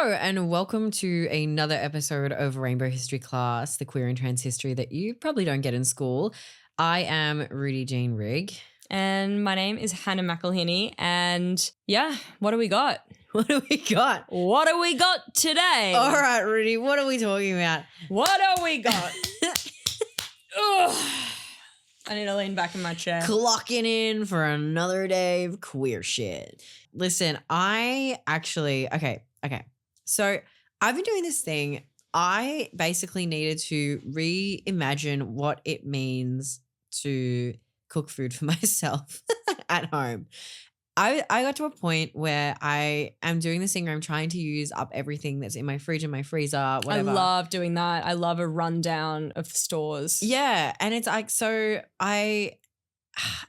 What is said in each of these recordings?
Hello and welcome to another episode of Rainbow History Class, the queer and trans history that you probably don't get in school. I am Rudy Jean Rigg. And my name is Hannah McElhinney. And yeah, what do we got? What do we got? What do we got today? All right, Rudy, what are we talking about? What do we got? Ugh. I need to lean back in my chair. Clocking in for another day of queer shit. Listen, okay. So I've been doing this thing. I basically needed to reimagine what it means to cook food for myself at home. I got to a point where I am doing this thing where I'm trying to use up everything that's in my fridge and my freezer, whatever. I love doing that. I love a rundown of the stores. Yeah. And it's like,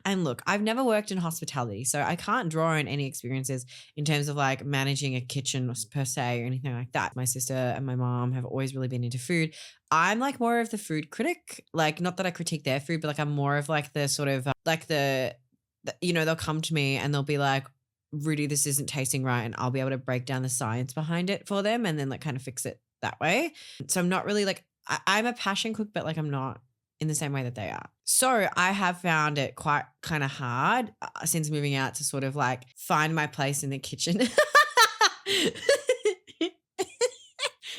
and look, I've never worked in hospitality, so I can't draw on any experiences in terms of like managing a kitchen per se or anything like that. My sister and my mom have always really been into food. I'm like more of the food critic, like not that I critique their food, but like I'm more of like the sort of they'll come to me and they'll be like, Rudy, this isn't tasting right. And I'll be able to break down the science behind it for them and then like kind of fix it that way. So I'm not really like, I'm a passion cook, but like I'm not in the same way that they are. So I have found it quite kind of hard since moving out to sort of like find my place in the kitchen.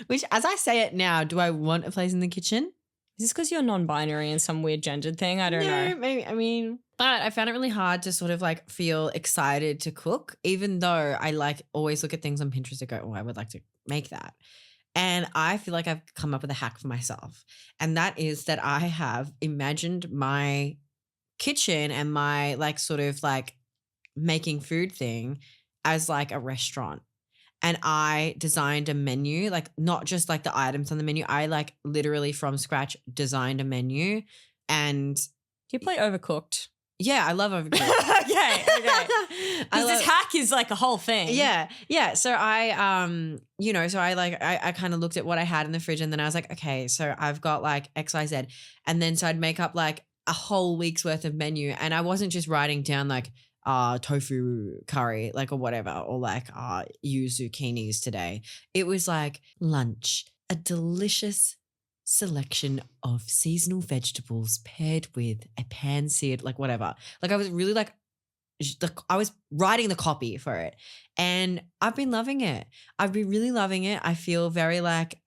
Which, as I say it now, do I want a place in the kitchen? Is this because you're non-binary and some weird gendered thing? I don't know. Maybe, but I found it really hard to sort of like feel excited to cook, even though I like always look at things on Pinterest and go, oh, I would like to make that. And I feel like I've come up with a hack for myself. And that is that I have imagined my kitchen and my like sort of like making food thing as like a restaurant. And I designed a menu, like not just like the items on the menu. I like literally from scratch designed a menu. And Do you play Overcooked? yeah, I love overcooked. okay. Because this hack is like a whole thing. Yeah. So I kind of looked at what I had in the fridge and then I was like, okay, so I've got like XYZ. And then so I'd make up like a whole week's worth of menu. And I wasn't just writing down like tofu curry, like or whatever, or like use zucchinis today. It was like lunch, a delicious selection of seasonal vegetables paired with a pan-seared, like whatever. Like I was really like I was writing the copy for it and I've been loving it. I've been really loving it. I feel very like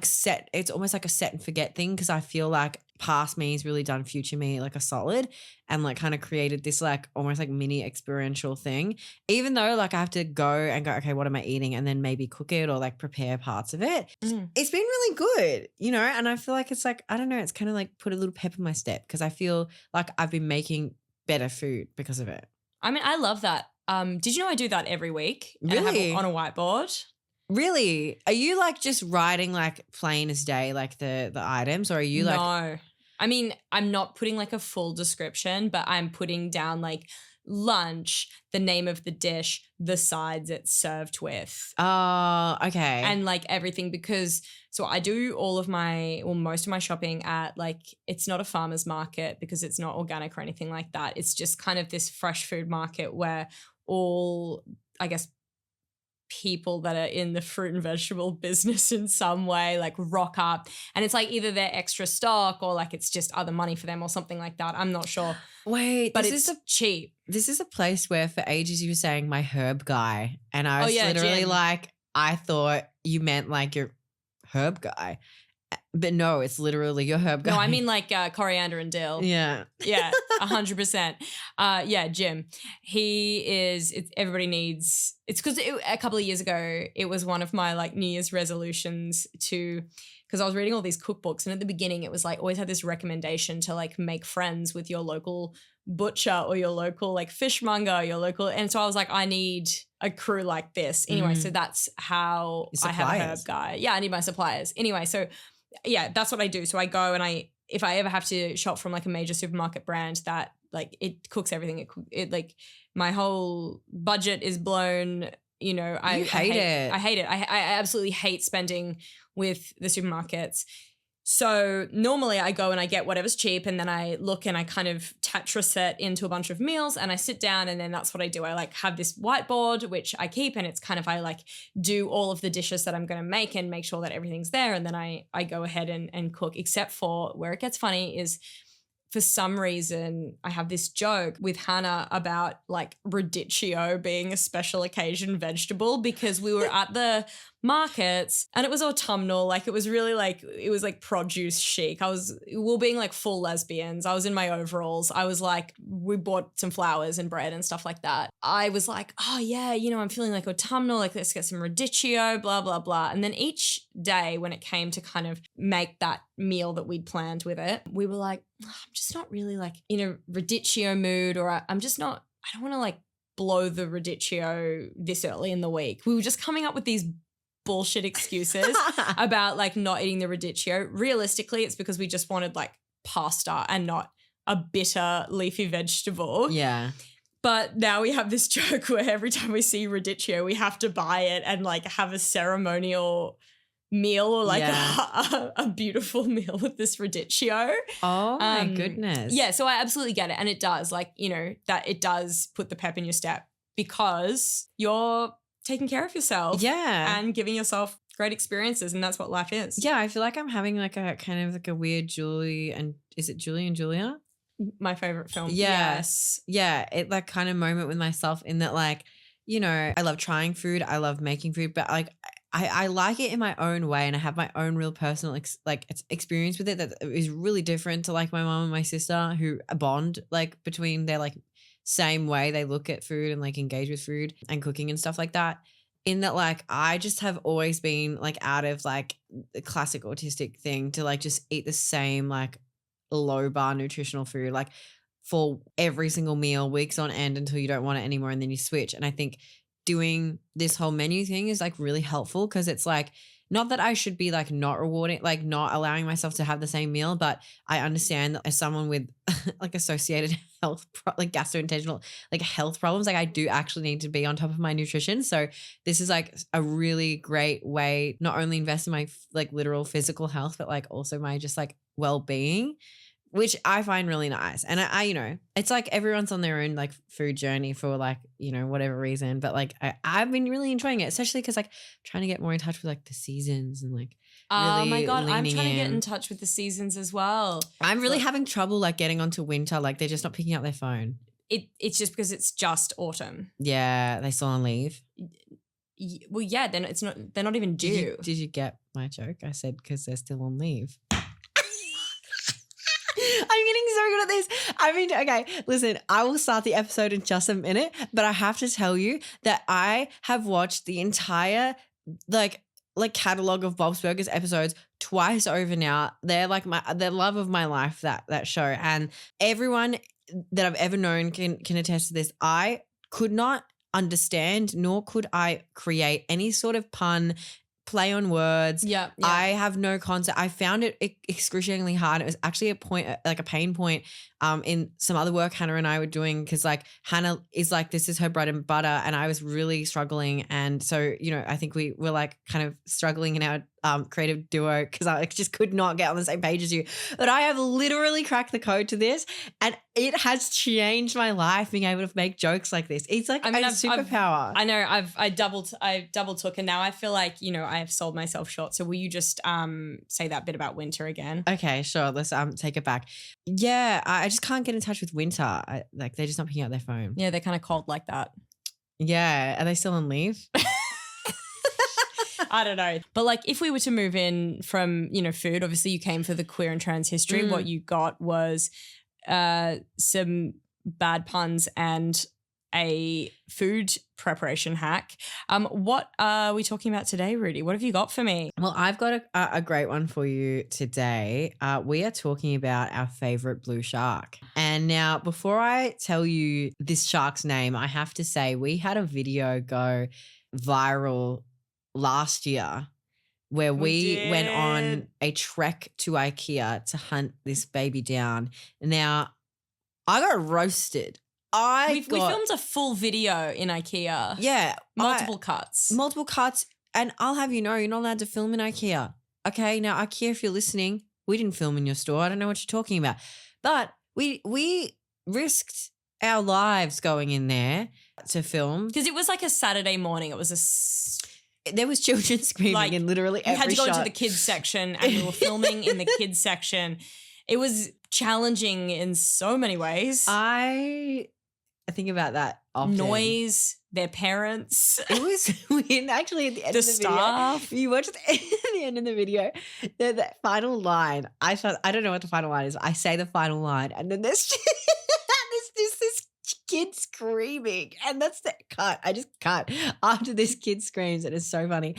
set. It's almost like a set and forget thing because I feel like past me has really done future me like a solid and like kind of created this like almost like mini experiential thing, even though like I have to go, okay, what am I eating? And then maybe cook it or like prepare parts of it. It's been really good, and I feel like it's like, I don't know, it's kind of like put a little pep in my step because I feel like I've been making better food because of it. I mean, I love that. Did you know I do that every week? Really? And I have it on a whiteboard. Really? Are you like just writing like plain as day, like the items, or are you like? No. I mean, I'm not putting like a full description, but I'm putting down like lunch, the name of the dish, the sides it's served with. Oh, okay. And like everything because so I do most of my shopping at like, it's not a farmer's market because it's not organic or anything like that. It's just kind of this fresh food market where all, I guess, people that are in the fruit and vegetable business in some way like rock up and it's like either they're extra stock or like it's just other money for them or something like that. I'm not sure. Wait, but it's cheap. This is a place where for ages you were saying my herb guy and I was literally Jim. like, I thought you meant like your herb guy. But no, it's literally your herb guy. No, I mean like coriander and dill. Yeah. Yeah, 100%. Yeah, Jim. He is, everybody needs, it's because a couple of years ago, it was one of my like New Year's resolutions because I was reading all these cookbooks and at the beginning it was like always had this recommendation to like make friends with your local butcher or your local like fishmonger, and so I was like, I need a crew like this. Anyway, so that's how I have a herb guy. Yeah, I need my suppliers. Anyway, so yeah, that's what I do. So I go and if I ever have to shop from like a major supermarket brand that like it cooks everything, it like my whole budget is blown. I hate it. I hate it. I absolutely hate spending with the supermarkets. So normally I go and I get whatever's cheap, and then I look and I kind of Tetris set into a bunch of meals, and I sit down, and then that's what I do. I like have this whiteboard, which I keep, and it's kind of, I like do all of the dishes that I'm going to make and make sure that everything's there. And then I go ahead and cook, except for where it gets funny is, for some reason, I have this joke with Hannah about like radicchio being a special occasion vegetable, because we were at the markets and it was autumnal. Like it was really like, it was like produce chic. We were being like full lesbians. I was in my overalls. I was like, we bought some flowers and bread and stuff like that. I was like, oh yeah, I'm feeling like autumnal. Like let's get some radicchio, blah, blah, blah. And then each day when it came to kind of make that meal that we'd planned with it, we were like, I'm just not really like in a radicchio mood, or I don't want to like blow the radicchio this early in the week. We were just coming up with these bullshit excuses about like not eating the radicchio. Realistically, it's because we just wanted like pasta and not a bitter leafy vegetable. Yeah. But now we have this joke where every time we see radicchio, we have to buy it and like have a ceremonial meal, or like a beautiful meal with this radicchio. Oh my goodness. Yeah, so I absolutely get it. And it does, like, that it does put the pep in your step, because you're taking care of yourself. Yeah. And giving yourself great experiences, and that's what life is. Yeah, I feel like I'm having like a kind of like a weird is it Julie and Julia? My favorite film. Yeah. Yes. Yeah, it like kind of moment with myself, in that like, I love trying food, I love making food, but like I like it in my own way, and I have my own real personal experience with it that is really different to like my mom and my sister, who bond like between their like same way they look at food and like engage with food and cooking and stuff like that. In that like I just have always been like out of like the classic autistic thing to like just eat the same like low bar nutritional food like for every single meal, weeks on end, until you don't want it anymore, and then you switch. And I think doing this whole menu thing is like really helpful, because it's like, not that I should be like not rewarding, like not allowing myself to have the same meal, but I understand that as someone with like associated health, like gastrointestinal, like health problems, like I do actually need to be on top of my nutrition. So this is like a really great way, not only invest in my like literal physical health, but like also my just like well-being, which I find really nice. And I it's like everyone's on their own like food journey for like, whatever reason. But like I've been really enjoying it, especially because like trying to get more in touch with like the seasons and like oh my God, I'm leaning trying to get in touch with the seasons as well. I'm really having trouble like getting onto winter. Like they're just not picking up their phone. It's just because it's just autumn. Yeah, they still on leave. Well, yeah, then they're not even due. Did you get my joke? I said because they're still on leave. I'm getting so good at this. I mean, okay, listen, I will start the episode in just a minute, but I have to tell you that I have watched the entire like catalog of Bob's Burgers episodes twice over now. They're like the love of my life, that show. And everyone that I've ever known can attest to this. I could not understand, nor could I create any sort of pun, play on words. Yeah. I have no concept. I found it excruciatingly hard. It was actually a pain point in some other work Hannah and I were doing, because like Hannah is like, this is her bread and butter, and I was really struggling. And so, I think we were like kind of struggling in our creative duo, because I just could not get on the same page as you. But I have literally cracked the code to this, and it has changed my life being able to make jokes like this. It's like a superpower. I know. I double took, and now I feel like I have sold myself short. So will you just say that bit about winter again? Okay, sure. Let's take it back. Yeah, I just can't get in touch with winter. Like they're just not picking up their phone. Yeah, they're kind of cold like that. Yeah, are they still on leave? I don't know. But like if we were to move in from, food, obviously you came for the queer and trans history. What you got was some bad puns and a food preparation hack. What are we talking about today, Rudy? What have you got for me? Well, I've got a great one for you today. We are talking about our favorite blue shark. And now, before I tell you this shark's name, I have to say we had a video go viral last year where we went on a trek to IKEA to hunt this baby down. Now, I got roasted. We filmed a full video in IKEA. Yeah. Multiple cuts. And I'll have you know, you're not allowed to film in IKEA. Okay, now IKEA, if you're listening, we didn't film in your store. I don't know what you're talking about. But we risked our lives going in there to film. Because it was like a Saturday morning. It was There was children screaming in literally every shot. You had to go into the kids section and we were filming in the kids section. It was challenging in so many ways. I think about that often. Noise, their parents. It was weird. Actually, at the end of the staff. video, you watched the end of the video, the final line. I don't know what the final line is. I say the final line, and then there's this kid screaming, and that's the cut. I just cut after this kid screams, and it's so funny.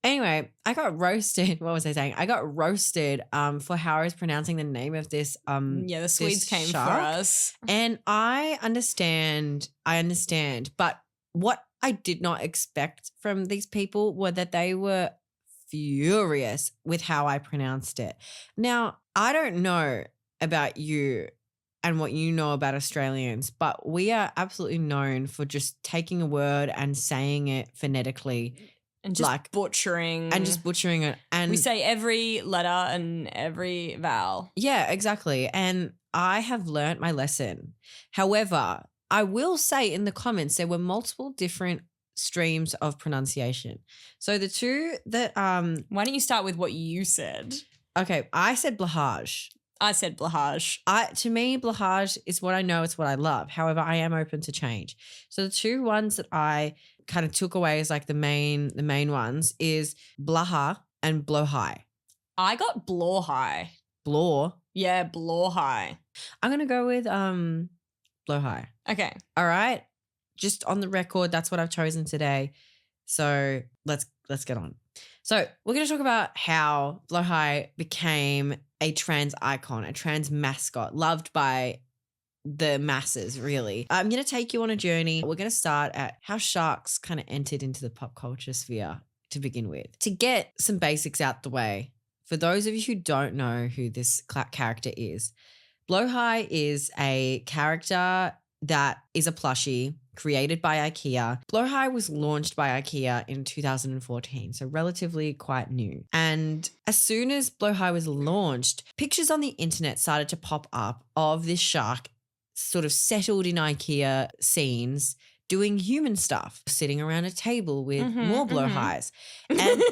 Anyway, I got roasted. What was I saying? I got roasted for how I was pronouncing the name of this the Swedes came shark. for us. And I understand, but what I did not expect from these people were that they were furious with how I pronounced it. Now, I don't know about you and what you know about Australians, but we are absolutely known for just taking a word and saying it phonetically. And just butchering. it. And we say every letter and every vowel. Yeah, exactly. And I have learnt my lesson. However, I will say in the comments there were multiple different streams of pronunciation. So the two that why don't you start with what you said? Okay, I said Blåhaj. I said Blåhaj. To me, Blåhaj is what I know, it's what I love. However, I am open to change. So the two ones that I kind of took away as like the main ones is Blåhaj and Blåhaj. I got Blåhaj. Blå? Yeah, Blåhaj. I'm gonna go with Blåhaj. Okay. All right. Just on the record, that's what I've chosen today. So let's get on. So we're going to talk about how Blåhaj became a trans icon, a trans mascot, loved by the masses, really. I'm going to take you on a journey. We're going to start at how sharks kind of entered into the pop culture sphere to begin with. To get some basics out the way, for those of you who don't know who this character is, Blåhaj is a character that is a plushie created by IKEA. Blåhaj was launched by IKEA in 2014, so relatively quite new. And as soon as Blåhaj was launched, pictures on the internet started to pop up of this shark sort of settled in IKEA scenes doing human stuff, sitting around a table with more Blåhajs. And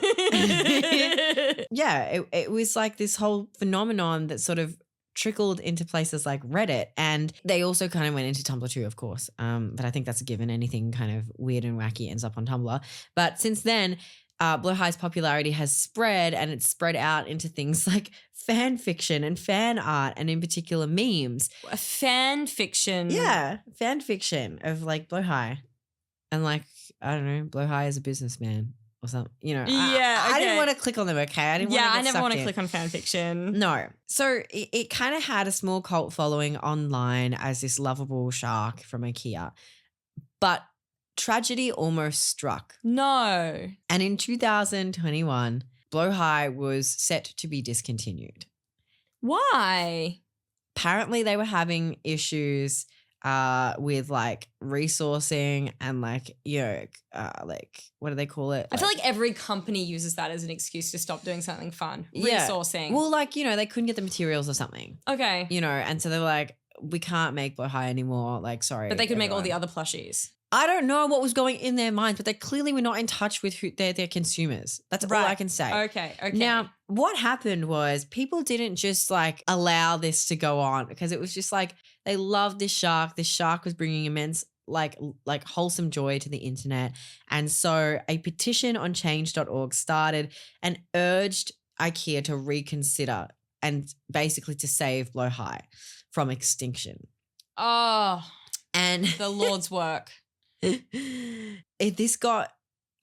yeah, it was like this whole phenomenon that sort of trickled into places like Reddit, and they also kind of went into Tumblr too, of course. But I think that's a given. Anything kind of weird and wacky ends up on Tumblr. But since then, Blåhaj's popularity has spread, and it's spread out into things like fan fiction and fan art, and in particular memes. A fan fiction? Yeah, fan fiction of like Blåhaj. And like, I don't know, Blåhaj is a businessman or something, you know. Yeah, I didn't want to click on them, okay? I never want to click on fan fiction. No. So it kind of had a small cult following online as this lovable shark from IKEA. But tragedy almost struck. No. And in 2021, Blåhaj was set to be discontinued. Why? Apparently they were having issues with like resourcing and like, you know, like what do they call it? I feel like every company uses that as an excuse to stop doing something fun. Yeah. Resourcing. Well, like, you know, they couldn't get the materials or something. Okay. You know, and so they were like, we can't make Blåhaj anymore. Like, sorry. But they could make all everyone. the other plushies. I don't know what was going in their minds, but they clearly were not in touch with who their consumers. That's all I can say. Okay. Now, what happened was people didn't just like allow this to go on, because it was just like they loved this shark. This shark was bringing immense like wholesome joy to the internet. And so a petition on change.org started and urged IKEA to reconsider and basically to save Blåhaj from extinction. Oh, and the Lord's work. This got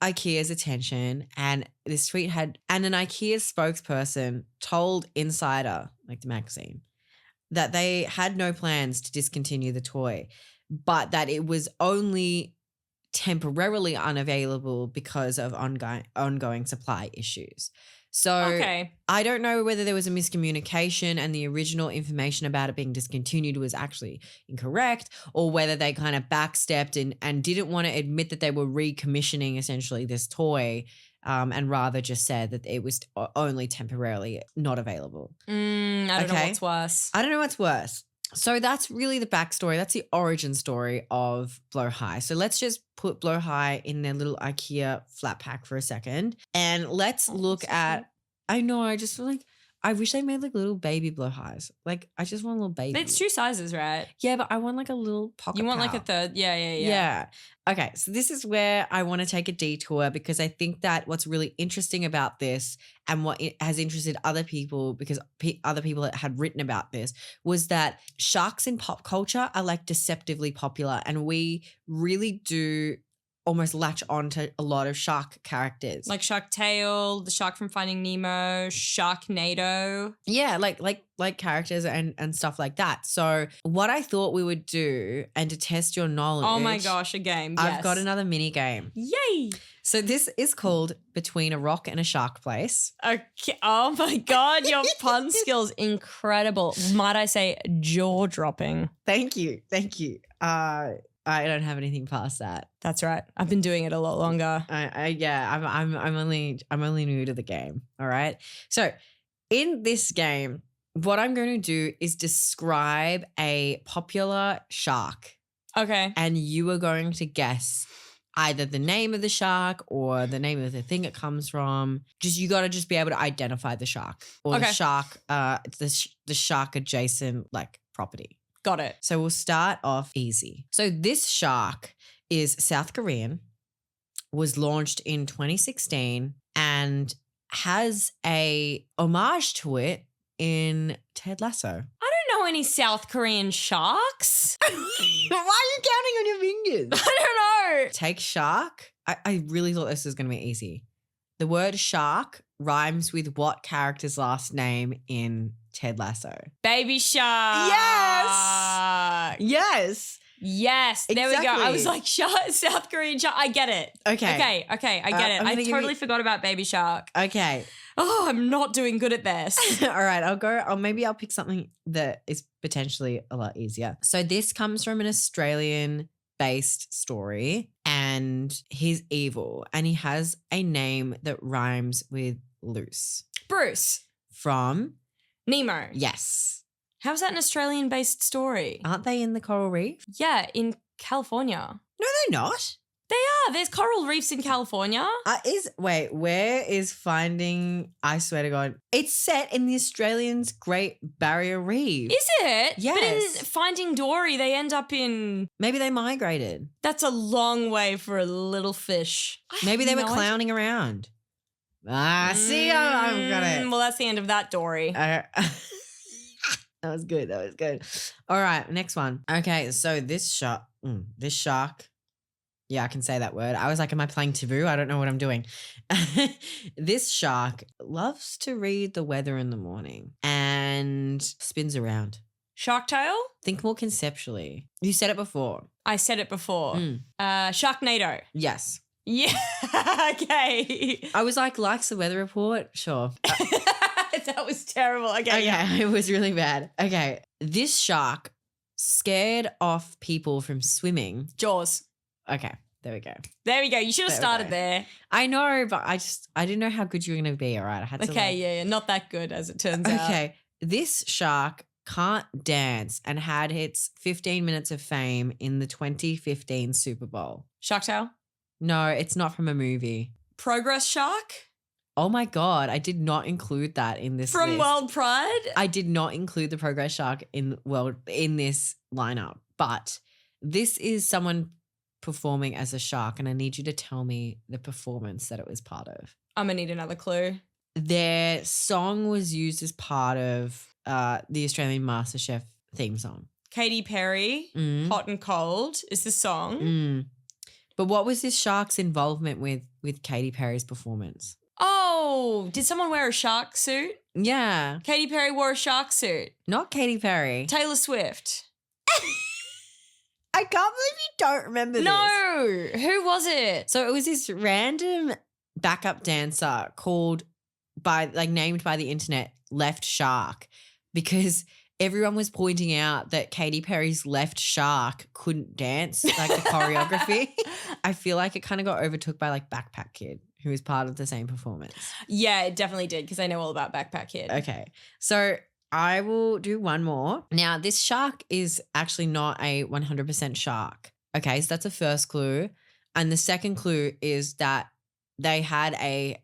IKEA's attention, and this tweet and an IKEA spokesperson told Insider, like the magazine, that they had no plans to discontinue the toy, but that it was only temporarily unavailable because of ongoing supply issues. So I don't know whether there was a miscommunication and the original information about it being discontinued was actually incorrect, or whether they kind of backstepped and didn't want to admit that they were recommissioning essentially this toy and rather just said that it was only temporarily not available. I don't know what's worse. I don't know what's worse. So that's really the backstory. That's the origin story of Blåhaj. So let's just put Blåhaj in their little IKEA flat pack for a second. And let's look at, I know, I just feel like, I wish they made like little baby Blåhajs. Like, I just want a little baby. It's 2 sizes, right? Yeah, but I want like a little pocket. You want pouch. like a third? Yeah. Yeah. Okay, so this is where I want to take a detour because I think that what's really interesting about this and what it has interested other people, because other people that had written about this, was that sharks in pop culture are like deceptively popular, and we really do almost latch on to a lot of shark characters. Like Shark Tale, the shark from Finding Nemo, Sharknado. Yeah, like characters and stuff like that. So what I thought we would do, and to test your knowledge. Oh my gosh, a game. Yes. I've got another mini game. Yay. So this is called Between a Rock and a Shark Place. Okay. Oh my God, your pun skills incredible. Might I say jaw-dropping. Thank you. I don't have anything past that. That's right. I've been doing it a lot longer. I'm only new to the game. All right. So in this game, what I'm going to do is describe a popular shark. Okay. And you are going to guess either the name of the shark or the name of the thing it comes from. You got to just be able to identify the shark or the shark, the shark adjacent like property. Got it. So we'll start off easy. So this shark is South Korean, was launched in 2016, and has a homage to it in Ted Lasso. I don't know any South Korean sharks. Why are you counting on your fingers? I don't know. Take shark. I really thought this was going to be easy. The word shark rhymes with what character's last name in Ted Lasso? Baby Shark. Yes. There we go. I was like, South Korean shark. I get it. Okay. I get it. I totally forgot about Baby Shark. Okay. Oh, I'm not doing good at this. All right, maybe I'll pick something that is potentially a lot easier. So this comes from an Australian-based story, and he's evil, and he has a name that rhymes with loose. Bruce. From? Nemo. Yes. How's that an Australian-based story? Aren't they in the coral reef? Yeah, in California. No, they're not. They are. There's coral reefs in California. Where is Finding? I swear to God, it's set in the Australians' Great Barrier Reef. Is it? Yes. But in Finding Dory, they end up in. Maybe they migrated. That's a long way for a little fish. Maybe they were clowning around. See, I've got it. Well, that's the end of that Dory. That was good. All right, next one. Okay, so this shark. Yeah, I can say that word. I was like, am I playing taboo? I don't know what I'm doing. This shark loves to read the weather in the morning and spins around. Shark Tale? Think more conceptually. You said it before. I said it before. Sharknado. Yes. Yeah. Okay. I was like, likes the weather report? Sure. That was terrible. Okay. Yeah, it was really bad. Okay. This shark scared off people from swimming. Jaws. Okay. There we go. You should have started there. I know, but I didn't know how good you were going to be. All right. I had to. Okay. Yeah. Not that good as it turns out. Okay. This shark can't dance and had its 15 minutes of fame in the 2015 Super Bowl. Shark Tale? No, it's not from a movie. Progress Shark? Oh my God, I did not include that in this From list. World Pride? I did not include the Progress Shark in this lineup, but this is someone performing as a shark, and I need you to tell me the performance that it was part of. I'm going to need another clue. Their song was used as part of the Australian MasterChef theme song. Katy Perry, Hot and Cold is the song. Mm. But what was this shark's involvement with Katy Perry's performance? Oh, did someone wear a shark suit? Yeah. Katy Perry wore a shark suit. Not Katy Perry. Taylor Swift. I can't believe you don't remember this. No. Who was it? So it was this random backup dancer named by the internet Left Shark, because everyone was pointing out that Katy Perry's left shark couldn't dance, like the choreography. I feel like it kind of got overtook by like Backpack Kid, who was part of the same performance? Yeah, it definitely did because I know all about Backpack Kid. Okay. So I will do one more. Now, this shark is actually not a 100% shark. Okay, so that's the first clue. And the second clue is that they had a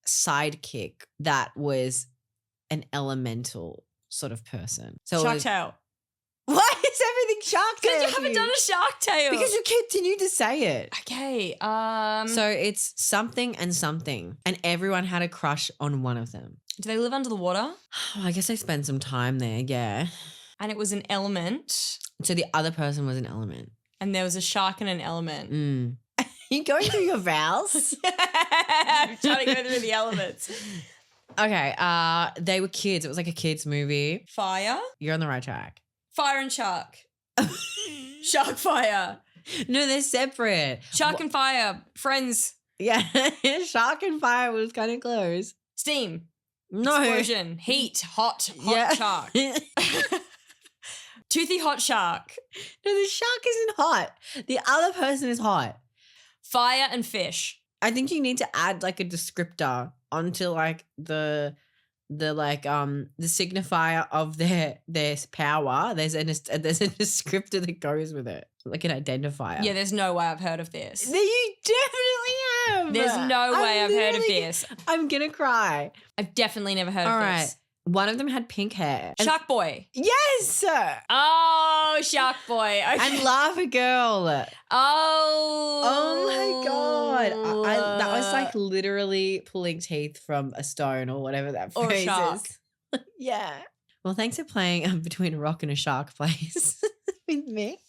sidekick that was an elemental sort of person. So Shark Tale. why is everything Shark Tale? Because you haven't done a Shark Tale. Because you continue to say it. Okay. So it's something and something, and everyone had a crush on one of them. do they live under the water? Oh, I guess I spent some time there, yeah. And it was an element. So the other person was an element. And there was a shark and an element. Are you going through your vowels? I'm trying to go through the elements. Okay, they were kids. It was like a kids movie. Fire. You're on the right track. Fire and shark. Shark fire. No, they're separate. Shark and fire. Friends. Yeah, Shark and Fire was kind of close. Steam. No. Explosion. Heat. Hot Yeah. shark. Toothy hot shark. No, the shark isn't hot. The other person is hot. Fire and fish. I think you need to add like a descriptor onto like the signifier of their power. There's a descriptor that goes with it, like an identifier. Yeah, there's no way I've heard of this. You definitely have. There's no way I've heard of this. I'm gonna cry. I've definitely never heard All of right. this. One of them had pink hair. Shark Boy. Yes. Oh, Shark Boy. Okay. And Lava Girl. Oh my God. That was like literally pulling teeth from a stone or whatever that Or a phrase shark. is. Yeah. Well, thanks for playing Between a Rock and a Shark Place with me.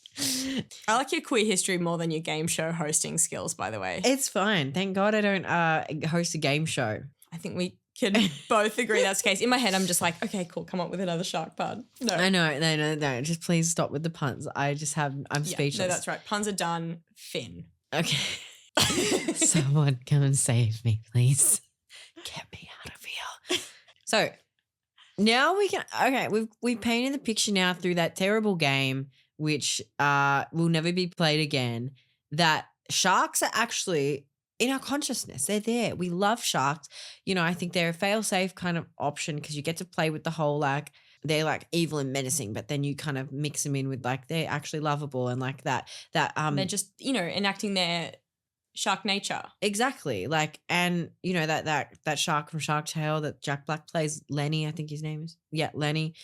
I like your queer history more than your game show hosting skills, by the way. It's fine. Thank God I don't host a game show. I think we can both agree that's the case. In my head, I'm just like, okay, cool, come up with another shark pun. No. I know. No. Just please stop with the puns. I'm speechless. No, that's right. Puns are done. Finn. Okay. Someone come and save me, please. Get me out of here. So now we've painted the picture now through that terrible game, which will never be played again, that sharks are actually in our consciousness. They're there. We love sharks. You know, I think they're a fail-safe kind of option because you get to play with the whole like they're like evil and menacing, but then you kind of mix them in with like they're actually lovable and like that they're just, enacting their shark nature. Exactly. Like, and you know, that shark from Shark Tale that Jack Black plays, Lenny, I think his name is. Yeah, Lenny.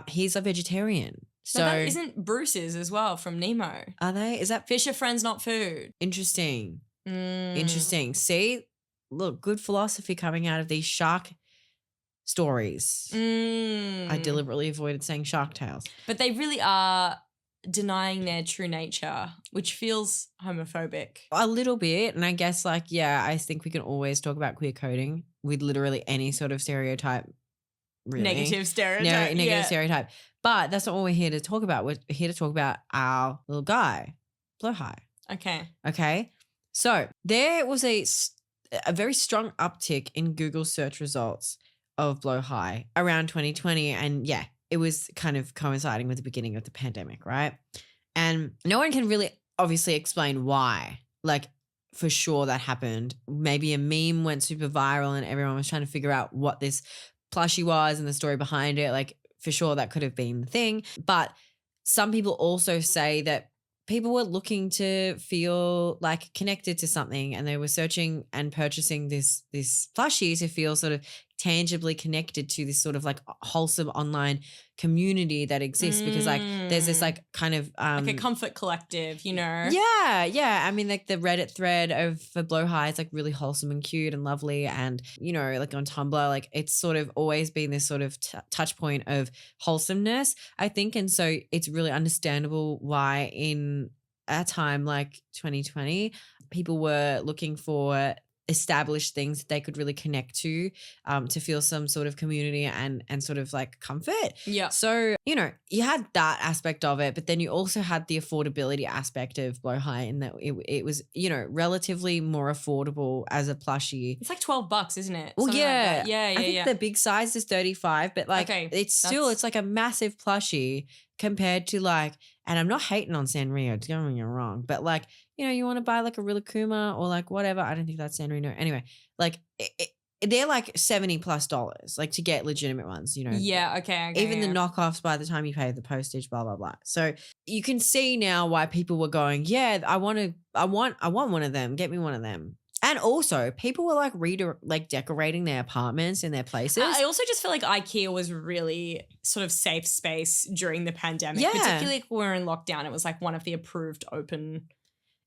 He's a vegetarian. So that isn't Bruce's as well from Nemo. Are they? Is that Fish are friends, not food. interesting? Mm. Interesting. See, look, good philosophy coming out of these shark stories. I deliberately avoided saying Shark Tales. But they really are denying their true nature, which feels homophobic. A little bit. And I guess like, yeah, I think we can always talk about queer coding with literally any sort of stereotype. Really. Negative stereotype. Negative stereotype. But that's not all we're here to talk about. We're here to talk about our little guy, Blåhaj. Okay. So there was a very strong uptick in Google search results of Blåhaj around 2020. And yeah, it was kind of coinciding with the beginning of the pandemic, right? And no one can really obviously explain why. Like, for sure that happened. Maybe a meme went super viral and everyone was trying to figure out what this plushie was and the story behind it. Like, for sure that could have been the thing. But some people also say that people were looking to feel like connected to something and they were searching and purchasing this plushie to feel sort of tangibly connected to this sort of like wholesome online community that exists because like there's this like kind of like a comfort collective, you know? Yeah. I mean, like the Reddit thread for Blåhaj is like really wholesome and cute and lovely. And, you know, like on Tumblr, like it's sort of always been this sort of touch point of wholesomeness, I think. And so it's really understandable why in a time like 2020, people were looking for established things that they could really connect to feel some sort of community and sort of like comfort. Yeah. So, you know, you had that aspect of it, but then you also had the affordability aspect of Blåhaj in that it was, you know, relatively more affordable as a plushie. It's like $12, isn't it? Well, Something yeah. Like that. I think the big size is 35, but like it's like a massive plushie compared to like, and I'm not hating on Sanrio, don't get me wrong, but like, you you want to buy like a Rilakkuma or like whatever. I don't think that's San Reno. Anyway, like they're like $70+ like to get legitimate ones, Yeah, okay. Even the yeah. knockoffs by the time you pay the postage, blah, blah, blah. So you can see now why people were going, yeah, I want one of them. Get me one of them. And also people were like decorating their apartments and their places. I also just feel like IKEA was really sort of safe space during the pandemic, Yeah. particularly if we were in lockdown. It was like one of the approved open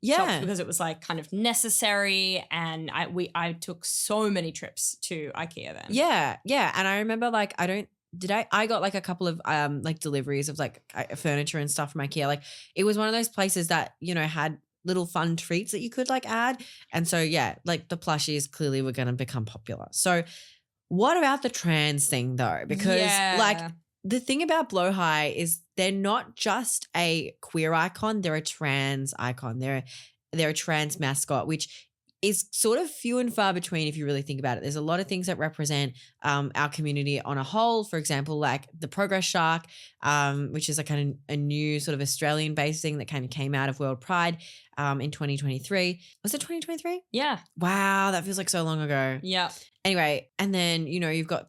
Yeah. shops because it was like kind of necessary, and I took so many trips to IKEA then. Yeah. Yeah. And I remember like I got like a couple of like deliveries of like furniture and stuff from IKEA. Like it was one of those places that, had little fun treats that you could like add. And so yeah, like the plushies clearly were going to become popular. So what about the trans thing though? Because like the thing about Blåhaj is they're not just a queer icon, they're a trans icon. They're a trans mascot, which is sort of few and far between if you really think about it. There's a lot of things that represent our community on a whole. For example, like the Progress Shark, which is a kind of a new sort of Australian-based thing that kind of came out of World Pride in 2023. Was it 2023? Yeah. Wow, that feels like so long ago. Yeah. Anyway, and then, you've got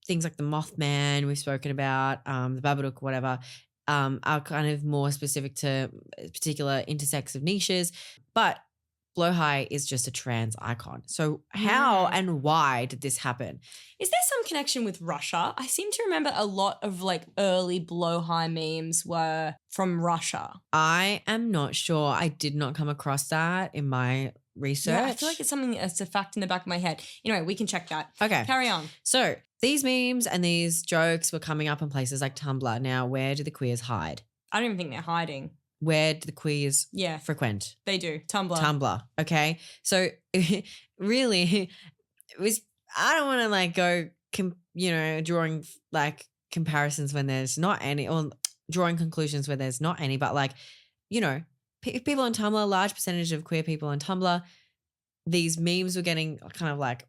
things like the Mothman we've spoken about, the Babadook, whatever, are kind of more specific to particular intersex of niches. But Blåhaj is just a trans icon. So how and why did this happen? Is there some connection with Russia? I seem to remember a lot of like early Blåhaj memes were from Russia. I am not sure. I did not come across that in my research. Yeah, I feel like it's something that's a fact in the back of my head. Anyway, we can check that. Okay. Carry on. So these memes and these jokes were coming up in places like Tumblr. Now, where do the queers hide? I don't even think they're hiding. Where do the queers Yeah. frequent? They do. Tumblr. Okay. So really, it was, I don't want to like go, drawing like comparisons when there's not any, or drawing conclusions where there's not any, but like, people on Tumblr, a large percentage of queer people on Tumblr, these memes were getting kind of like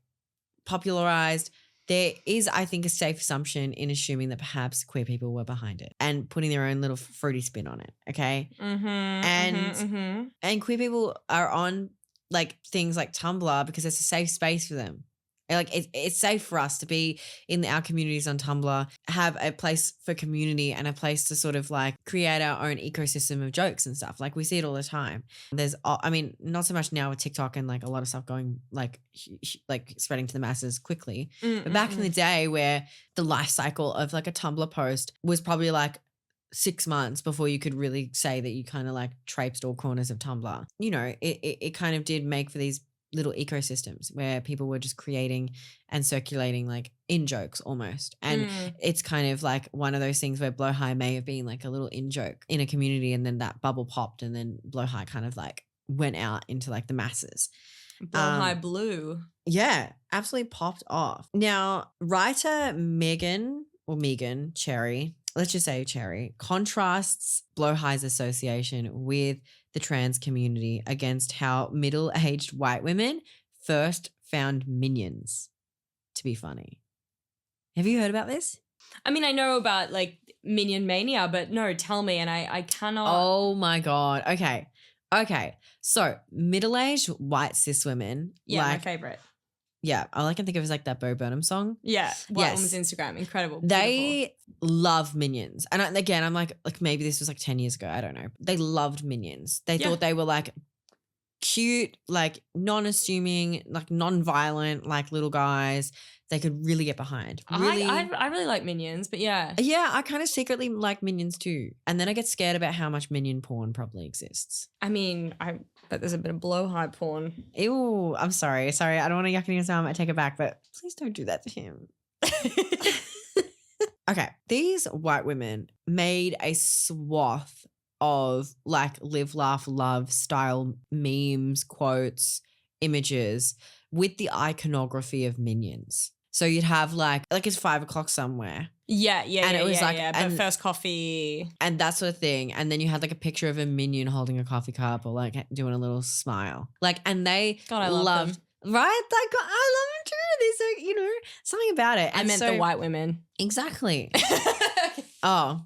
popularized. There is, I think, a safe assumption in assuming that perhaps queer people were behind it and putting their own little fruity spin on it. Okay. And queer people are on like things like Tumblr because it's a safe space for them. Like it's safe for us to be in our communities on Tumblr, have a place for community and a place to sort of like create our own ecosystem of jokes and stuff. Like we see it all the time. There's, not so much now with TikTok and like a lot of stuff going like spreading to the masses quickly. But back in the day where the life cycle of like a Tumblr post was probably like 6 months before you could really say that you kind of like traipsed all corners of Tumblr. It kind of did make for these little ecosystems where people were just creating and circulating like in jokes almost. And it's kind of like one of those things where Blåhaj may have been like a little in joke in a community, and then that bubble popped, and then Blåhaj kind of like went out into like the masses. Blåhaj blew. Yeah, absolutely popped off. Now, writer Megan Cherry, let's just say Cherry, contrasts Blåhaj's association with the trans community against how middle-aged white women first found Minions to be funny. Have you heard about this? I mean, I know about like Minion Mania, but no, tell me, and I cannot. Oh my God. Okay. So middle-aged white cis women. Yeah, like, my favorite. Yeah, all I can think of is like that Bo Burnham song. Yeah, White Woman's Instagram, incredible. They love Minions. And again, I'm like maybe this was like 10 years ago, I don't know. They loved Minions. They thought they were like cute, like non-assuming, like non-violent, like little guys they could really get behind. Really, I really like Minions, but yeah. Yeah, I kind of secretly like Minions too. And then I get scared about how much Minion porn probably exists. I mean, I bet there's a bit of Blåhaj porn. Ew, I'm sorry. I don't want to yuck anyone's arm. I take it back, but please don't do that to him. Okay, these white women made a swath of like live, laugh, love style memes, quotes, images with the iconography of Minions. So you'd have like it's 5 o'clock somewhere. Yeah. And it was but first coffee. And that sort of thing. And then you had like a picture of a minion holding a coffee cup or like doing a little smile. Like, and they loved, right? I love them too. They're so, something about it. And I meant the white women. Exactly. Oh.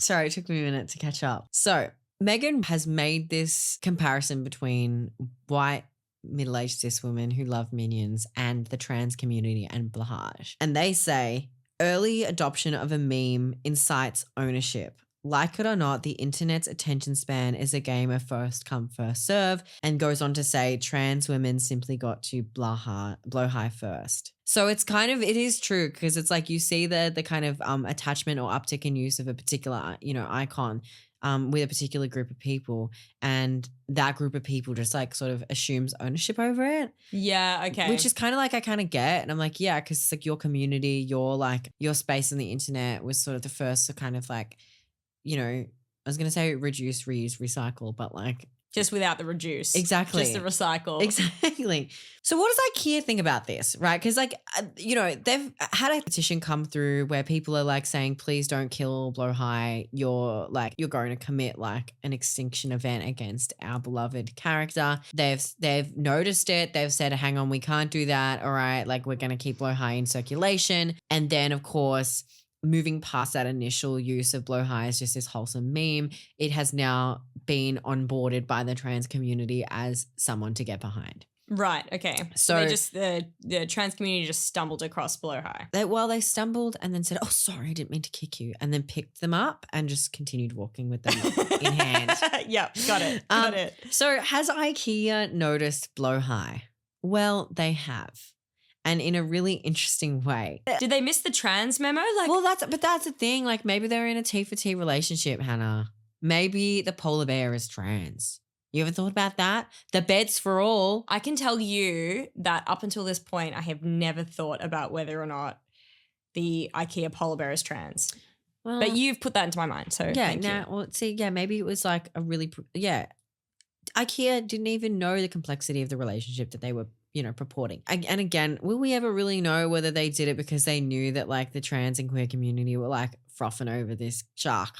Sorry, it took me a minute to catch up. So Megan has made this comparison between white middle-aged cis women who love Minions and the trans community and Blåhaj. And they say early adoption of a meme incites ownership. Like it or not, the internet's attention span is a game of first come, first serve, and goes on to say trans women simply got to Blåhaj first. So it's kind of, it is true because it's like you see the kind of attachment or uptick in use of a particular, icon with a particular group of people, and that group of people just like sort of assumes ownership over it. Yeah, okay. Which is kind of like I kind of get, and I'm like, yeah, because it's like your community, your space on the internet was sort of the first to kind of like, I was going to say reduce, reuse, recycle, but like just without the reduce. Exactly. Just the recycle. Exactly. So what does IKEA think about this, right? Because like, they've had a petition come through where people are like saying, please don't kill Blåhaj. You're going to commit like an extinction event against our beloved character. They've noticed it. They've said, hang on, we can't do that. All right. Like we're going to keep Blåhaj in circulation. And then of course, moving past that initial use of Blåhaj as just this wholesome meme, it has now been onboarded by the trans community as someone to get behind. Right. Okay. So they just the trans community just stumbled across Blåhaj. They stumbled and then said, "Oh, sorry, I didn't mean to kick you," and then picked them up and just continued walking with them in hand. Yep, got it. Got it. So has IKEA noticed Blåhaj? Well, they have. And in a really interesting way. Did they miss the trans memo? Well, that's the thing. Like maybe they're in a T for T relationship, Hannah. Maybe the polar bear is trans. You ever thought about that? The bed's for all. I can tell you that up until this point, I have never thought about whether or not the IKEA polar bear is trans. Well, but you've put that into my mind, so thank you. Well, see, maybe it was like a really, IKEA didn't even know the complexity of the relationship that they were purporting. And again, will we ever really know whether they did it because they knew that like the trans and queer community were like frothing over this shark?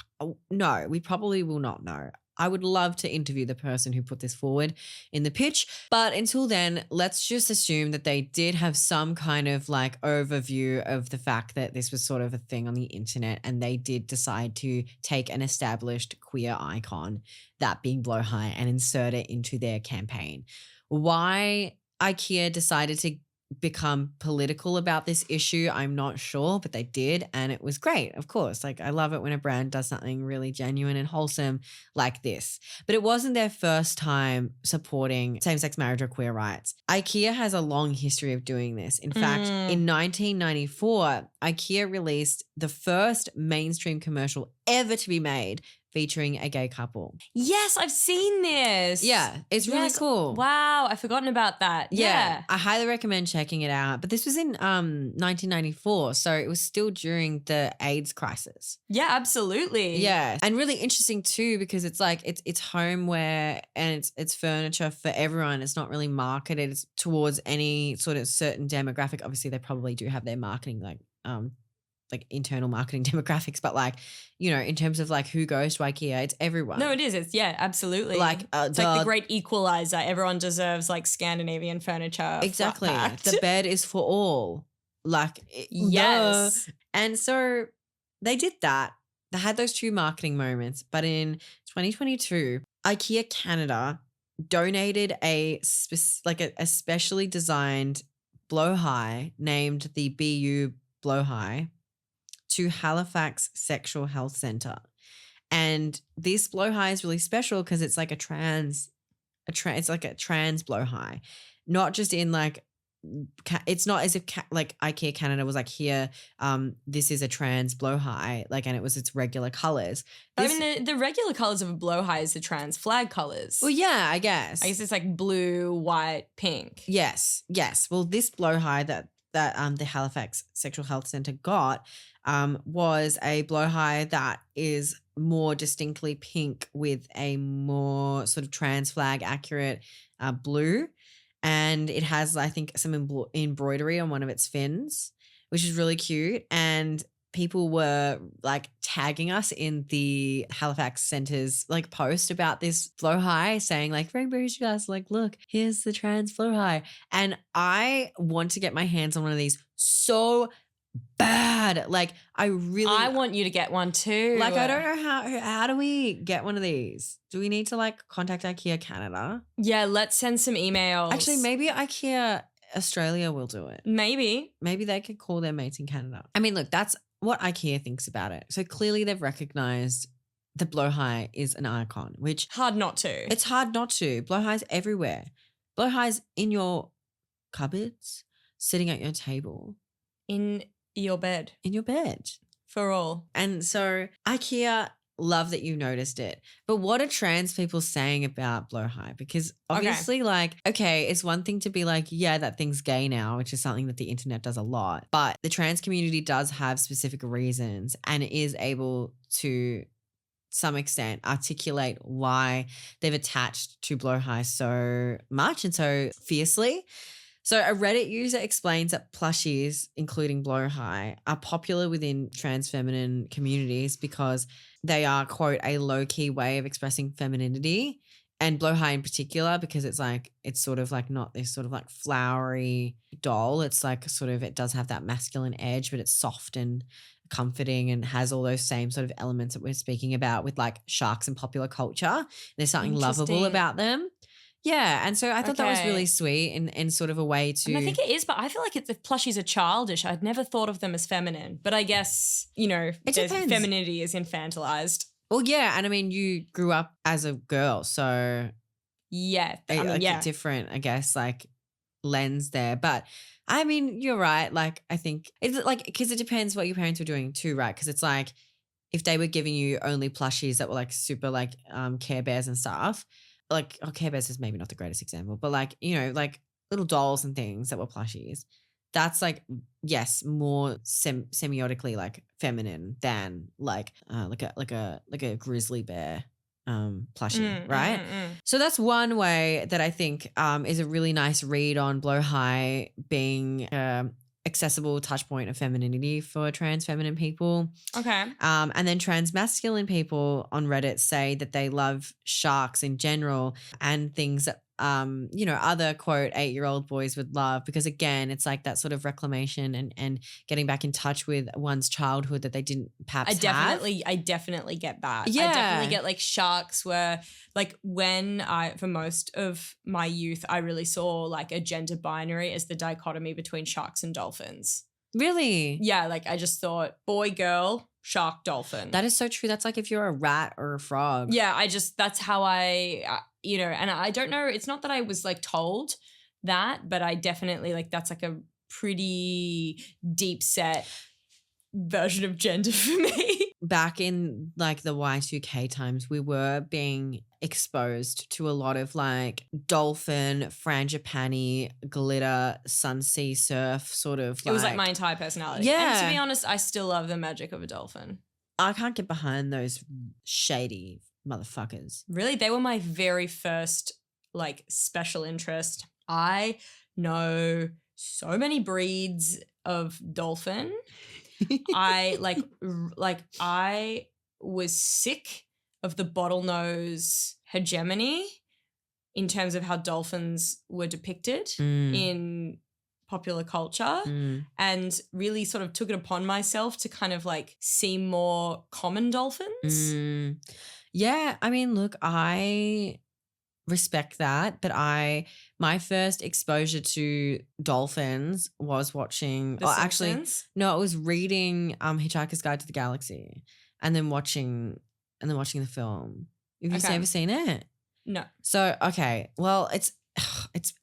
No, we probably will not know. I would love to interview the person who put this forward in the pitch. But until then, let's just assume that they did have some kind of like overview of the fact that this was sort of a thing on the internet, and they did decide to take an established queer icon, that being Blåhaj, and insert it into their campaign. Why IKEA decided to become political about this issue, I'm not sure, but they did, and it was great, of course. Like I love it when a brand does something really genuine and wholesome like this. But it wasn't their first time supporting same-sex marriage or queer rights. IKEA has a long history of doing this. In fact, in 1994, IKEA released the first mainstream commercial ever to be made featuring a gay couple. Yes, I've seen this. Yeah, it's really cool. Wow, I've forgotten about that. Yeah. I highly recommend checking it out. But this was in 1994, so it was still during the AIDS crisis. Yeah, absolutely. Yeah, and really interesting too because it's like it's homeware and it's furniture for everyone. It's not really marketed towards any sort of certain demographic. Obviously, they probably do have their marketing like internal marketing demographics, but like, in terms of like who goes to IKEA, it's everyone. No, it is. It's absolutely. Like, it's like the great equalizer. Everyone deserves like Scandinavian furniture. Exactly. The bed is for all. Like, yes. And so they did that. They had those two marketing moments, but in 2022, IKEA Canada donated a specially designed Blåhaj named the BU Blåhaj to Halifax Sexual Health Centre. And this Blåhaj is really special because it's like it's like a trans Blåhaj, not just in like, it's not as if like IKEA Canada was like, here, this is a trans Blåhaj, like, and it was its regular colours. I mean, the regular colours of a Blåhaj is the trans flag colours. Well, yeah, I guess. It's like blue, white, pink. Yes. Well, this Blåhaj that the Halifax Sexual Health Centre got was a Blåhaj that is more distinctly pink with a more sort of trans flag accurate blue. And it has, I think, some embroidery on one of its fins, which is really cute. And people were like tagging us in the Halifax Centre's like post about this Blåhaj, saying like, Rainbow Sugar, like, look, here's the trans Blåhaj. And I want to get my hands on one of these so bad. Like I want you to get one too. like I don't know how do we get one of these? Do we need to like contact IKEA Canada? Yeah, let's send some emails. Actually, maybe IKEA Australia will do it. Maybe they could call their mates in Canada. I mean, look, that's what IKEA thinks about it. So clearly they've recognized that Blåhaj is an icon, which hard not to. It's hard not to. Blåhaj's everywhere. Blåhaj's in your cupboards, sitting at your table. In your bed. In your bed. For all. And so IKEA love that you noticed it. But what are trans people saying about Blåhaj? Because obviously it's one thing to be like, yeah, that thing's gay now, which is something that the internet does a lot. But the trans community does have specific reasons and is able to some extent articulate why they've attached to Blåhaj so much and so fiercely. So a Reddit user explains that plushies, including Blåhaj, are popular within trans feminine communities because they are, quote, a low-key way of expressing femininity. And Blåhaj in particular, because it's sort of like not this sort of like flowery doll. It's like sort of, it does have that masculine edge, but it's soft and comforting and has all those same sort of elements that we're speaking about with like sharks in popular culture. There's something lovable about them. Yeah, and so I thought that was really sweet and sort of a way to... And I think it is, but I feel like the plushies are childish. I'd never thought of them as feminine, but I guess, it depends. Femininity is infantilized. Well, yeah, and I mean, you grew up as a girl, so... Yeah. A different, I guess, like lens there. But I mean, you're right. Like, I think it's like, because it depends what your parents were doing too, right? Because it's like, if they were giving you only plushies that were like super like Care Bears and stuff, like, Care Bears is maybe not the greatest example, but like, like little dolls and things that were plushies, that's like, yes, more semiotically like feminine than like a grizzly bear plushie, right? So that's one way that I think is a really nice read on Blåhaj being accessible touch point of femininity for trans feminine people. Okay. And then trans masculine people on Reddit say that they love sharks in general and things that other quote 8-year-old boys would love, because again, it's like that sort of reclamation and getting back in touch with one's childhood that they didn't perhaps have. I definitely get that. Yeah. I definitely get like sharks were like when for most of my youth, I really saw like a gender binary as the dichotomy between sharks and dolphins. Really? Yeah. Like I just thought boy, girl, shark, dolphin. That is so true. That's like if you're a rat or a frog. Yeah. That's how and I don't know, it's not that I was like told that, but I definitely like, that's like a pretty deep set version of gender for me. Back in like the Y2K times, we were being exposed to a lot of like dolphin, frangipani, glitter, sunsea surf sort of It was like my entire personality. Yeah. And to be honest, I still love the magic of a dolphin. I can't get behind those shady motherfuckers. Really? They were my very first like special interest. I know so many breeds of dolphin. I I was sick of the bottlenose hegemony in terms of how dolphins were depicted in popular culture and really sort of took it upon myself to kind of like see more common dolphins. Yeah, I mean, look, I respect that, but my first exposure to dolphins was watching it was reading Hitchhiker's Guide to the Galaxy and then watching the film. Have you ever seen it? No. So, okay. Well, it's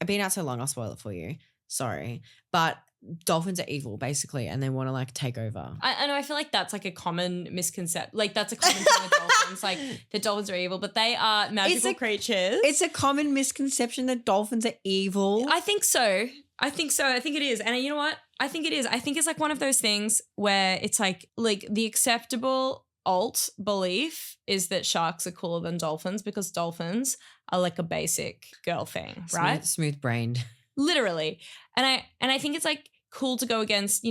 been out so long, I'll spoil it for you. Sorry. But dolphins are evil, basically, and they want to like take over. I know. I feel like that's like a common misconception. Like that's a common thing with dolphins. Like the dolphins are evil, but they are magical creatures. It's a common misconception that dolphins are evil. I think so. I think it is. And you know what? I think it is. I think it's like one of those things where it's like the acceptable alt belief is that sharks are cooler than dolphins because dolphins are like a basic girl thing, right? Smooth brained. Literally. And I think it's like cool to go against,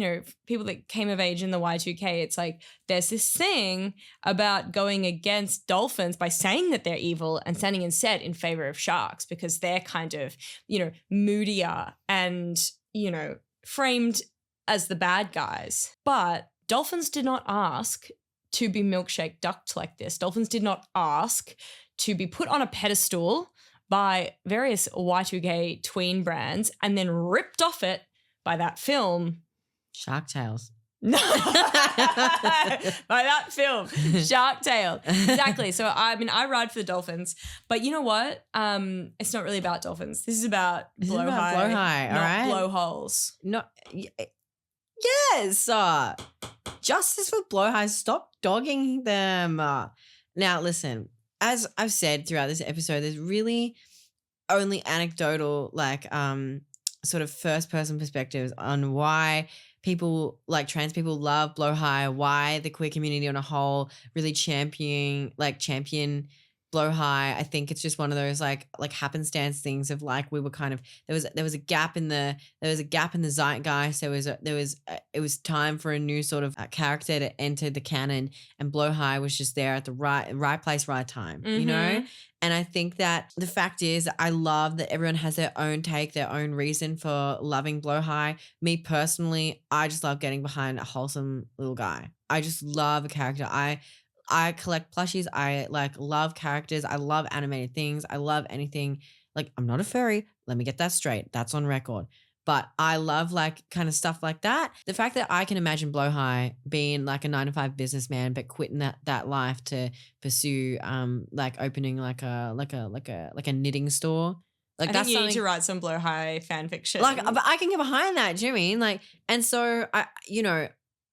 people that came of age in the Y2K. It's like there's this thing about going against dolphins by saying that they're evil and standing instead in favor of sharks because they're kind of, moodier and, framed as the bad guys. But dolphins did not ask to be milkshake ducked like this. Dolphins did not ask to be put on a pedestal by various Y2K tween brands and then ripped off it by that film. Shark Tales. No, by that film, Shark Tale. Exactly. So I ride for the dolphins, but you know what? It's not really about dolphins. This is about blowhaj, Blowhaj, not all right? blowholes. No. Yes. Justice for blowhaj. Stop dogging them. Now, listen, as I've said throughout this episode, there's really only anecdotal, like, sort of first person perspectives on why people, like trans people, love blowhaj, why the queer community on a whole really champion blowhaj. I think it's just one of those like happenstance things of like we were kind of there was a gap in the zeitgeist. It was time for a new sort of character to enter the canon, and blowhaj was just there at the right place, right time. You know. And I think that the fact is, I love that everyone has their own take, their own reason for loving blowhaj. Me personally, I just love getting behind a wholesome little guy. I just love a character. I collect plushies. I like love characters. I love animated things. I love anything. Like, I'm not a furry. Let me get that straight. That's on record. But I love like kind of stuff like that. The fact that I can imagine blowhaj being like a 9-to-5 businessman, but quitting that life to pursue like opening like a knitting store. Like, I that's think you need something to write some blowhaj fan fiction. like, but I can get behind that. Do you know what I mean? Like, and so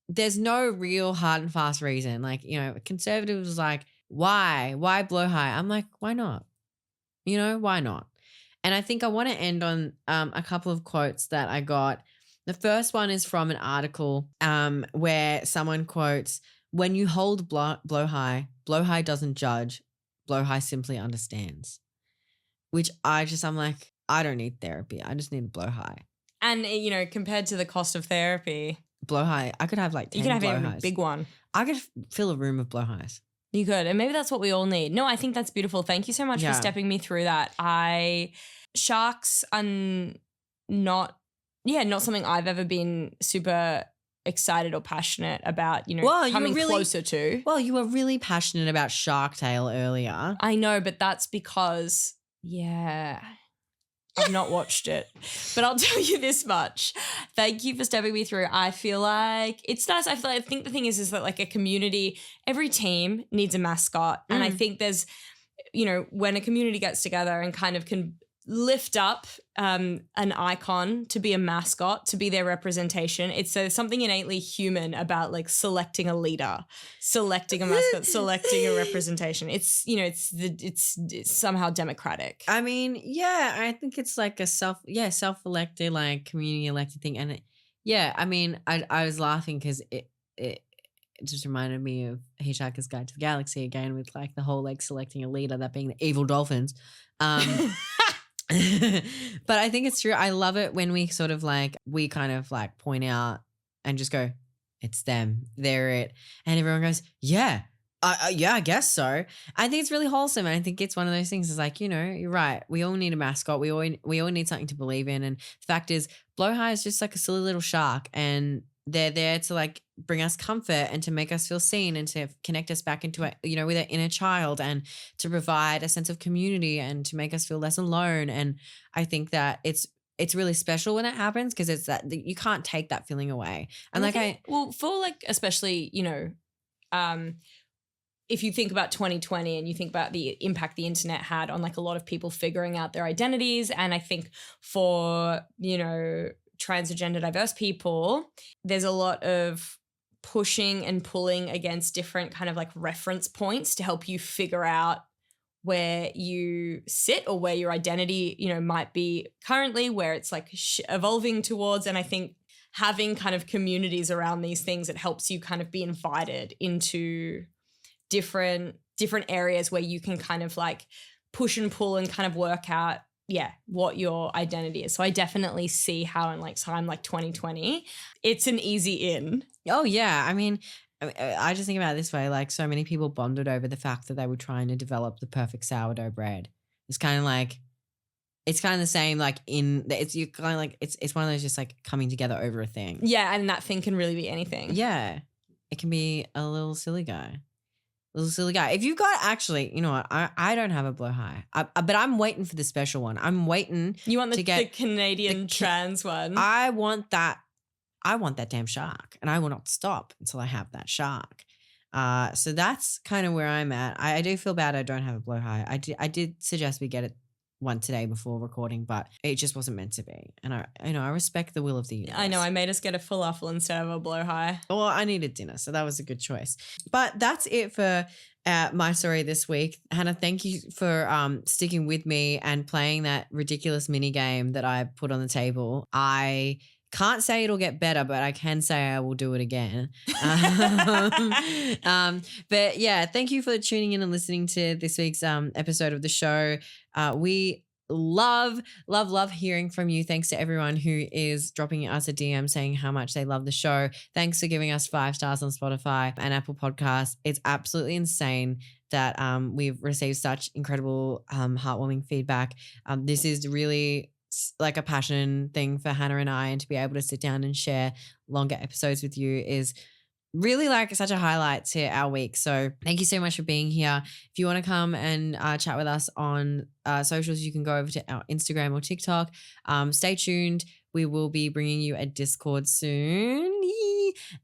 there's no real hard and fast reason. Like, conservatives was like, why blowhaj? I'm like, why not? Why not? And I think I want to end on a couple of quotes that I got. The first one is from an article where someone quotes, "When you hold blowhaj, blowhaj doesn't judge, blowhaj simply understands." Which I'm like, I don't need therapy. I just need a blowhaj. And, compared to the cost of therapy, blowhaj, I could have like 10 you could have blowhajs. a big one. I could fill a room of blowhajs. You could. And maybe that's what we all need. No, I think that's beautiful. Thank you so much for stepping me through that. Sharks are not something I've ever been super excited or passionate about, coming closer to. Well, you were really passionate about Shark Tale earlier. I know, but that's because, I've not watched it. But I'll tell you this much. Thank you for stepping me through. I feel like it's nice. I think the thing is that like a community, every team needs a mascot. And I think there's, when a community gets together and kind of can lift up an icon to be a mascot, to be their representation. It's something innately human about like selecting a leader, selecting a mascot, selecting a representation. It's it's somehow democratic. I mean, I think it's like a self-elected, like community elected thing. And I was laughing because it just reminded me of Hitchhiker's Guide to the Galaxy again, with like the whole like selecting a leader, that being the evil dolphins. But I think it's true. I love it when we sort of like, we kind of like point out and just go, it's them, they're it. And everyone goes, I guess so. I think it's really wholesome. And I think it's one of those things is like, you're right. We all need a mascot. We all need something to believe in. And the fact is, blowhaj is just like a silly little shark, and they're there to like bring us comfort and to make us feel seen and to connect us back into with our inner child, and to provide a sense of community and to make us feel less alone. And I think that it's really special when it happens, because it's that you can't take that feeling away. And for like, especially, if you think about 2020 and you think about the impact the internet had on like a lot of people figuring out their identities, and I think for, trans or gender diverse people, there's a lot of pushing and pulling against different kind of like reference points to help you figure out where you sit or where your identity, might be currently, where it's like evolving towards. And I think having kind of communities around these things, it helps you kind of be invited into different areas where you can kind of like push and pull and kind of work out what your identity is. So I definitely see how in like time like 2020, it's an easy in. Oh yeah. I mean, I just think about it this way, like so many people bonded over the fact that they were trying to develop the perfect sourdough bread. It's kind of like, it's kind of the same, like it's you kind of like it's one of those just like coming together over a thing. Yeah, and that thing can really be anything. Yeah, it can be a little silly guy. If you've got, actually, you know what? I don't have a Blåhaj, but I'm waiting for the special one. I'm waiting. You want to get the Canadian trans one? I want that. I want that damn shark, and I will not stop until I have that shark. So that's kind of where I'm at. I do feel bad I don't have a Blåhaj. I did suggest we get it one today before recording, but it just wasn't meant to be. And I respect the will of the universe. I know, I made us get a falafel instead of a Blåhaj. Well, I needed dinner, so that was a good choice. But that's it for my story this week. Hannah, thank you for sticking with me and playing that ridiculous mini game that I put on the table. I can't say it'll get better, but I can say I will do it again. But yeah, thank you for tuning in and listening to this week's episode of the show. We love hearing from you. Thanks to everyone who is dropping us a DM saying how much they love the show. Thanks for giving us 5 stars on Spotify and Apple Podcasts. It's absolutely insane that we've received such incredible heartwarming feedback. This is really like a passion thing for Hannah and I, and to be able to sit down and share longer episodes with you is really like such a highlight to our week. So thank you so much for being here. If you want to come and chat with us on socials, you can go over to our Instagram or TikTok. Stay tuned. We will be bringing you a Discord soon.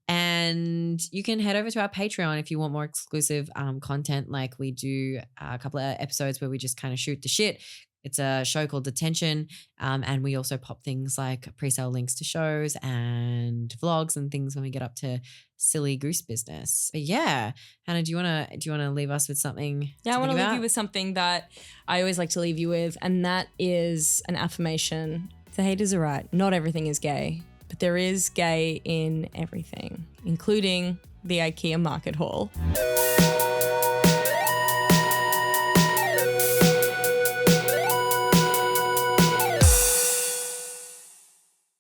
And you can head over to our Patreon if you want more exclusive content. Like we do a couple of episodes where we just kind of shoot the shit. It's a show called Detention, and we also pop things like pre-sale links to shows and vlogs and things when we get up to silly goose business. But yeah, Hannah, do you wanna leave us with something? Yeah, I want to leave you with with something that I always like to leave you with, and that is an affirmation. The haters are right. Not everything is gay, but there is gay in everything, including the IKEA market hall.